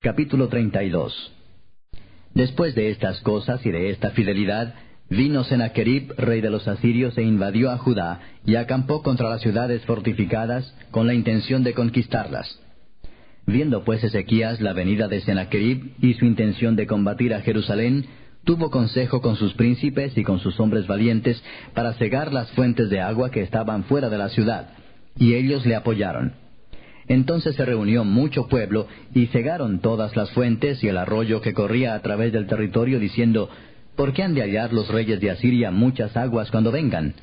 Capítulo 32. Después de estas cosas y de esta fidelidad, vino Sennacherib, rey de los asirios, e invadió a Judá, y acampó contra las ciudades fortificadas, con la intención de conquistarlas. Viendo pues Ezequías la venida de Sennacherib y su intención de combatir a Jerusalén, tuvo consejo con sus príncipes y con sus hombres valientes para cegar las fuentes de agua que estaban fuera de la ciudad, y ellos le apoyaron. Entonces se reunió mucho pueblo, y cegaron todas las fuentes y el arroyo que corría a través del territorio, diciendo, ¿por qué han de hallar los reyes de Asiria muchas aguas cuando vengan?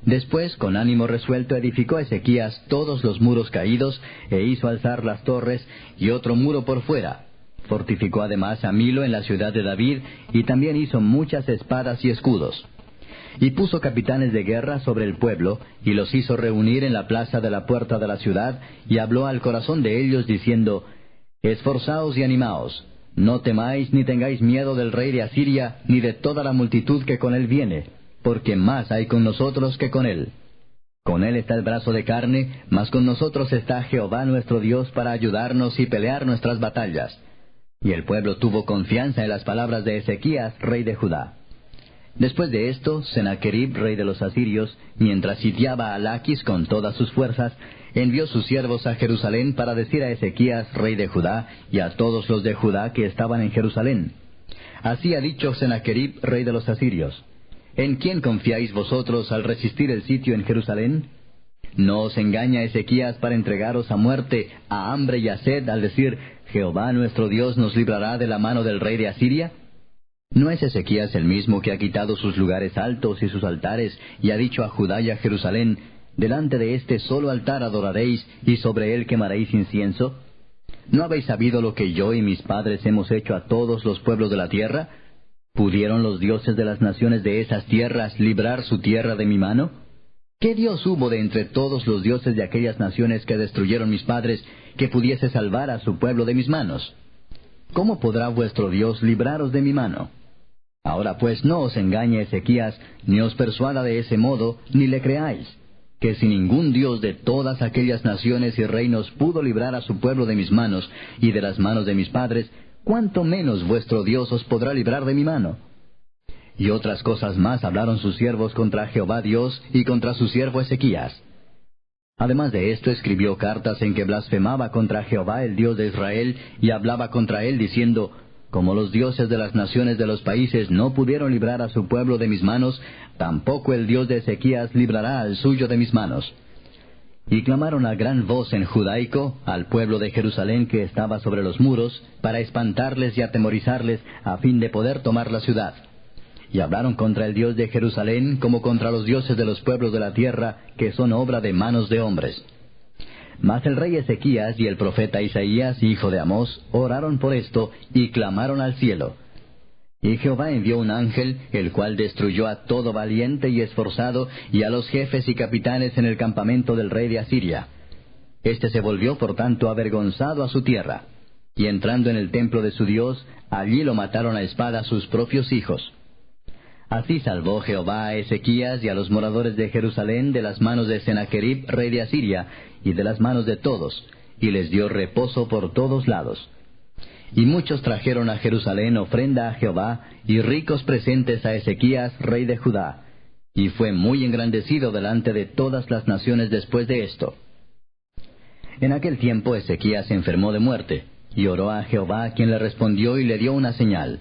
Después, con ánimo resuelto, edificó Ezequías todos los muros caídos, e hizo alzar las torres, y otro muro por fuera. Fortificó además a Milo en la ciudad de David, y también hizo muchas espadas y escudos. Y puso capitanes de guerra sobre el pueblo, y los hizo reunir en la plaza de la puerta de la ciudad, y habló al corazón de ellos, diciendo, Esforzaos y animaos, no temáis ni tengáis miedo del rey de Asiria, ni de toda la multitud que con él viene, porque más hay con nosotros que con él. Con él está el brazo de carne, mas con nosotros está Jehová nuestro Dios para ayudarnos y pelear nuestras batallas. Y el pueblo tuvo confianza en las palabras de Ezequías, rey de Judá. Después de esto, Sennacherib, rey de los asirios, mientras sitiaba a Laquis con todas sus fuerzas, envió sus siervos a Jerusalén para decir a Ezequías, rey de Judá, y a todos los de Judá que estaban en Jerusalén: Así ha dicho Sennacherib, rey de los asirios: ¿En quién confiáis vosotros al resistir el sitio en Jerusalén? ¿No os engaña Ezequías para entregaros a muerte, a hambre y a sed, al decir, Jehová nuestro Dios nos librará de la mano del rey de Asiria? ¿No es Ezequías el mismo que ha quitado sus lugares altos y sus altares, y ha dicho a Judá y a Jerusalén, delante de este solo altar adoraréis, y sobre él quemaréis incienso? ¿No habéis sabido lo que yo y mis padres hemos hecho a todos los pueblos de la tierra? ¿Pudieron los dioses de las naciones de esas tierras librar su tierra de mi mano? ¿Qué Dios hubo de entre todos los dioses de aquellas naciones que destruyeron mis padres, que pudiese salvar a su pueblo de mis manos? ¿Cómo podrá vuestro Dios libraros de mi mano? Ahora pues no os engañe Ezequías, ni os persuada de ese modo, ni le creáis, que si ningún Dios de todas aquellas naciones y reinos pudo librar a su pueblo de mis manos y de las manos de mis padres, ¿cuánto menos vuestro Dios os podrá librar de mi mano? Y otras cosas más hablaron sus siervos contra Jehová Dios y contra su siervo Ezequías. Además de esto, escribió cartas en que blasfemaba contra Jehová, el Dios de Israel, y hablaba contra él, diciendo, Como los dioses de las naciones de los países no pudieron librar a su pueblo de mis manos, tampoco el Dios de Ezequías librará al suyo de mis manos. Y clamaron a gran voz en judaico al pueblo de Jerusalén que estaba sobre los muros, para espantarles y atemorizarles, a fin de poder tomar la ciudad. Y hablaron contra el Dios de Jerusalén como contra los dioses de los pueblos de la tierra, que son obra de manos de hombres. Mas el rey Ezequías y el profeta Isaías, hijo de Amós, oraron por esto, y clamaron al cielo. Y Jehová envió un ángel, el cual destruyó a todo valiente y esforzado, y a los jefes y capitanes en el campamento del rey de Asiria. Este se volvió por tanto avergonzado a su tierra. Y entrando en el templo de su Dios, allí lo mataron a espada sus propios hijos. Así salvó Jehová a Ezequías y a los moradores de Jerusalén de las manos de Sennacherib, rey de Asiria, y de las manos de todos, y les dio reposo por todos lados. Y muchos trajeron a Jerusalén ofrenda a Jehová, y ricos presentes a Ezequías, rey de Judá, y fue muy engrandecido delante de todas las naciones después de esto. En aquel tiempo Ezequías se enfermó de muerte, y oró a Jehová, quien le respondió y le dio una señal.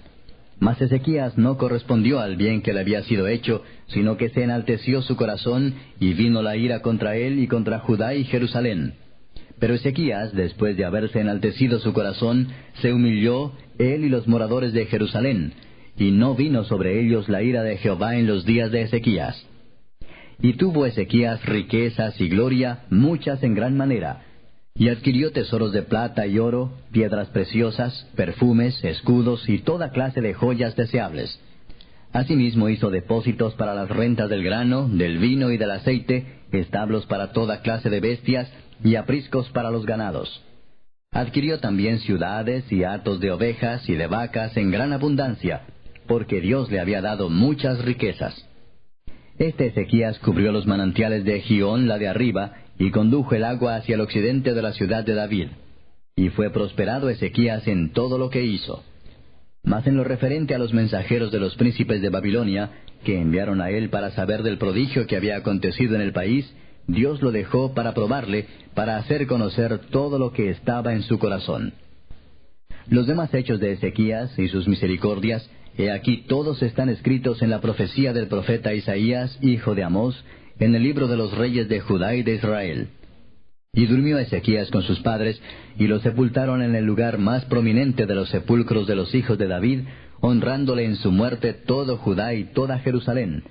Mas Ezequías no correspondió al bien que le había sido hecho, sino que se enalteció su corazón, y vino la ira contra él y contra Judá y Jerusalén. Pero Ezequías, después de haberse enaltecido su corazón, se humilló, él y los moradores de Jerusalén, y no vino sobre ellos la ira de Jehová en los días de Ezequías. Y tuvo Ezequías riquezas y gloria, muchas en gran manera, y adquirió tesoros de plata y oro, piedras preciosas, perfumes, escudos y toda clase de joyas deseables. Asimismo hizo depósitos para las rentas del grano, del vino y del aceite, establos para toda clase de bestias, y apriscos para los ganados. Adquirió también ciudades y hatos de ovejas y de vacas en gran abundancia, porque Dios le había dado muchas riquezas. Este Ezequías cubrió los manantiales de Gihón, la de arriba, y condujo el agua hacia el occidente de la ciudad de David. Y fue prosperado Ezequías en todo lo que hizo. Mas en lo referente a los mensajeros de los príncipes de Babilonia, que enviaron a él para saber del prodigio que había acontecido en el país, Dios lo dejó para probarle, para hacer conocer todo lo que estaba en su corazón. Los demás hechos de Ezequías y sus misericordias, he aquí todos están escritos en la profecía del profeta Isaías, hijo de Amós, en el libro de los reyes de Judá y de Israel. Y durmió Ezequías con sus padres, y lo sepultaron en el lugar más prominente de los sepulcros de los hijos de David, honrándole en su muerte todo Judá y toda Jerusalén.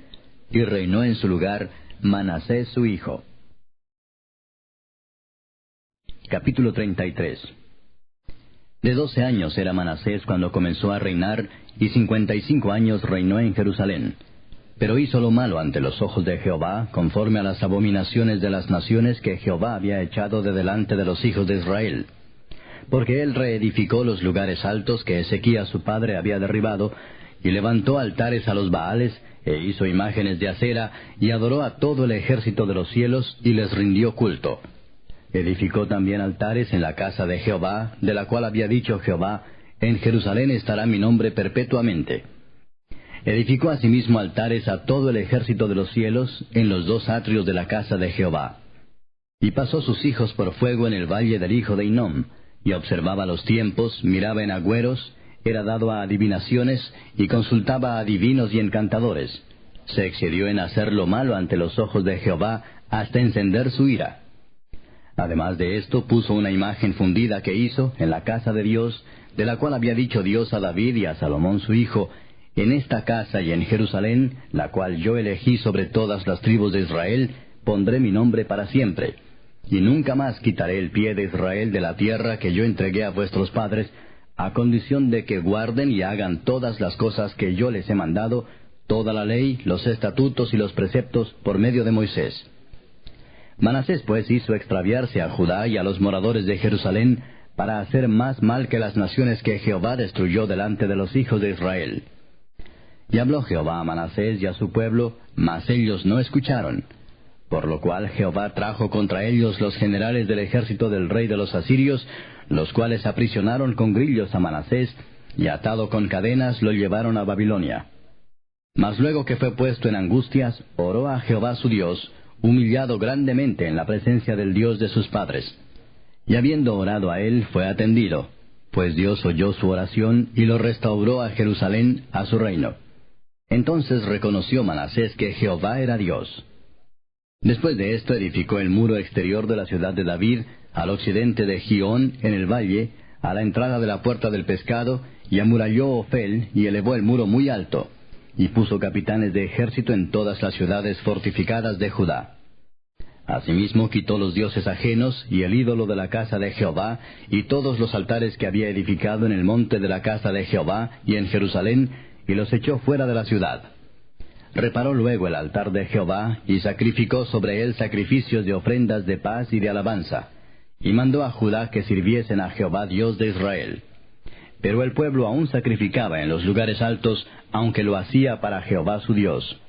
Y reinó en su lugar Manasés su hijo. Capítulo 33. De 12 años era Manasés cuando comenzó a reinar, y 55 años reinó en Jerusalén. Pero hizo lo malo ante los ojos de Jehová, conforme a las abominaciones de las naciones que Jehová había echado de delante de los hijos de Israel. Porque él reedificó los lugares altos que Ezequías su padre había derribado, y levantó altares a los Baales, e hizo imágenes de acera, y adoró a todo el ejército de los cielos, y les rindió culto. Edificó también altares en la casa de Jehová, de la cual había dicho Jehová, en Jerusalén estará mi nombre perpetuamente. Edificó asimismo altares a todo el ejército de los cielos, en los 2 atrios de la casa de Jehová. Y pasó sus hijos por fuego en el valle del hijo de Hinnom, y observaba los tiempos, miraba en agüeros, era dado a adivinaciones, y consultaba a adivinos y encantadores. Se excedió en hacer lo malo ante los ojos de Jehová, hasta encender su ira. Además de esto, puso una imagen fundida que hizo en la casa de Dios, de la cual había dicho Dios a David y a Salomón su hijo, en esta casa y en Jerusalén, la cual yo elegí sobre todas las tribus de Israel, pondré mi nombre para siempre. Y nunca más quitaré el pie de Israel de la tierra que yo entregué a vuestros padres, a condición de que guarden y hagan todas las cosas que yo les he mandado, toda la ley, los estatutos y los preceptos por medio de Moisés. Manasés pues hizo extraviarse a Judá y a los moradores de Jerusalén, para hacer más mal que las naciones que Jehová destruyó delante de los hijos de Israel. Y habló Jehová a Manasés y a su pueblo, mas ellos no escucharon. Por lo cual Jehová trajo contra ellos los generales del ejército del rey de los asirios, los cuales aprisionaron con grillos a Manasés, y atado con cadenas lo llevaron a Babilonia. Mas luego que fue puesto en angustias, oró a Jehová su Dios, humillado grandemente en la presencia del Dios de sus padres. Y habiendo orado a él, fue atendido, pues Dios oyó su oración y lo restauró a Jerusalén, a su reino. Entonces reconoció Manasés que Jehová era Dios. Después de esto edificó el muro exterior de la ciudad de David, al occidente de Gihón, en el valle, a la entrada de la puerta del pescado, y amuralló Ofel, y elevó el muro muy alto, y puso capitanes de ejército en todas las ciudades fortificadas de Judá. Asimismo quitó los dioses ajenos, y el ídolo de la casa de Jehová, y todos los altares que había edificado en el monte de la casa de Jehová, y en Jerusalén, y los echó fuera de la ciudad. Reparó luego el altar de Jehová, y sacrificó sobre él sacrificios de ofrendas de paz y de alabanza, y mandó a Judá que sirviesen a Jehová Dios de Israel. Pero el pueblo aún sacrificaba en los lugares altos, aunque lo hacía para Jehová su Dios.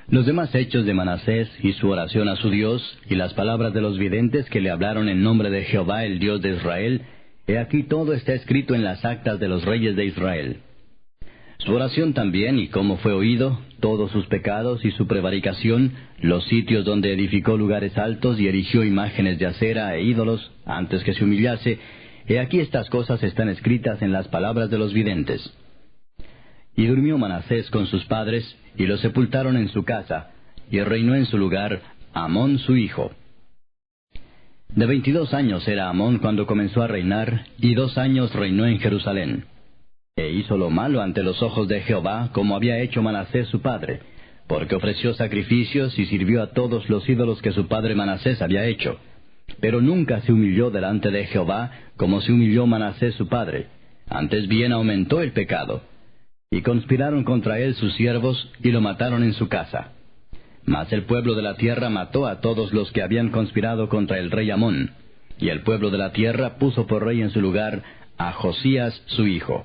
Los demás hechos de Manasés, y su oración a su Dios, y las palabras de los videntes que le hablaron en nombre de Jehová el Dios de Israel, he aquí todo está escrito en las actas de los reyes de Israel. Su oración también, y cómo fue oído, todos sus pecados y su prevaricación, los sitios donde edificó lugares altos y erigió imágenes de acera e ídolos, antes que se humillase, he aquí estas cosas están escritas en las palabras de los videntes. Y durmió Manasés con sus padres, y lo sepultaron en su casa, y reinó en su lugar Amón su hijo. De 22 años era Amón cuando comenzó a reinar, y 2 años reinó en Jerusalén. E hizo lo malo ante los ojos de Jehová, como había hecho Manasés su padre, porque ofreció sacrificios y sirvió a todos los ídolos que su padre Manasés había hecho. Pero nunca se humilló delante de Jehová, como se humilló Manasés su padre. Antes bien aumentó el pecado. Y conspiraron contra él sus siervos, y lo mataron en su casa. Mas el pueblo de la tierra mató a todos los que habían conspirado contra el rey Amón. Y el pueblo de la tierra puso por rey en su lugar a Josías su hijo.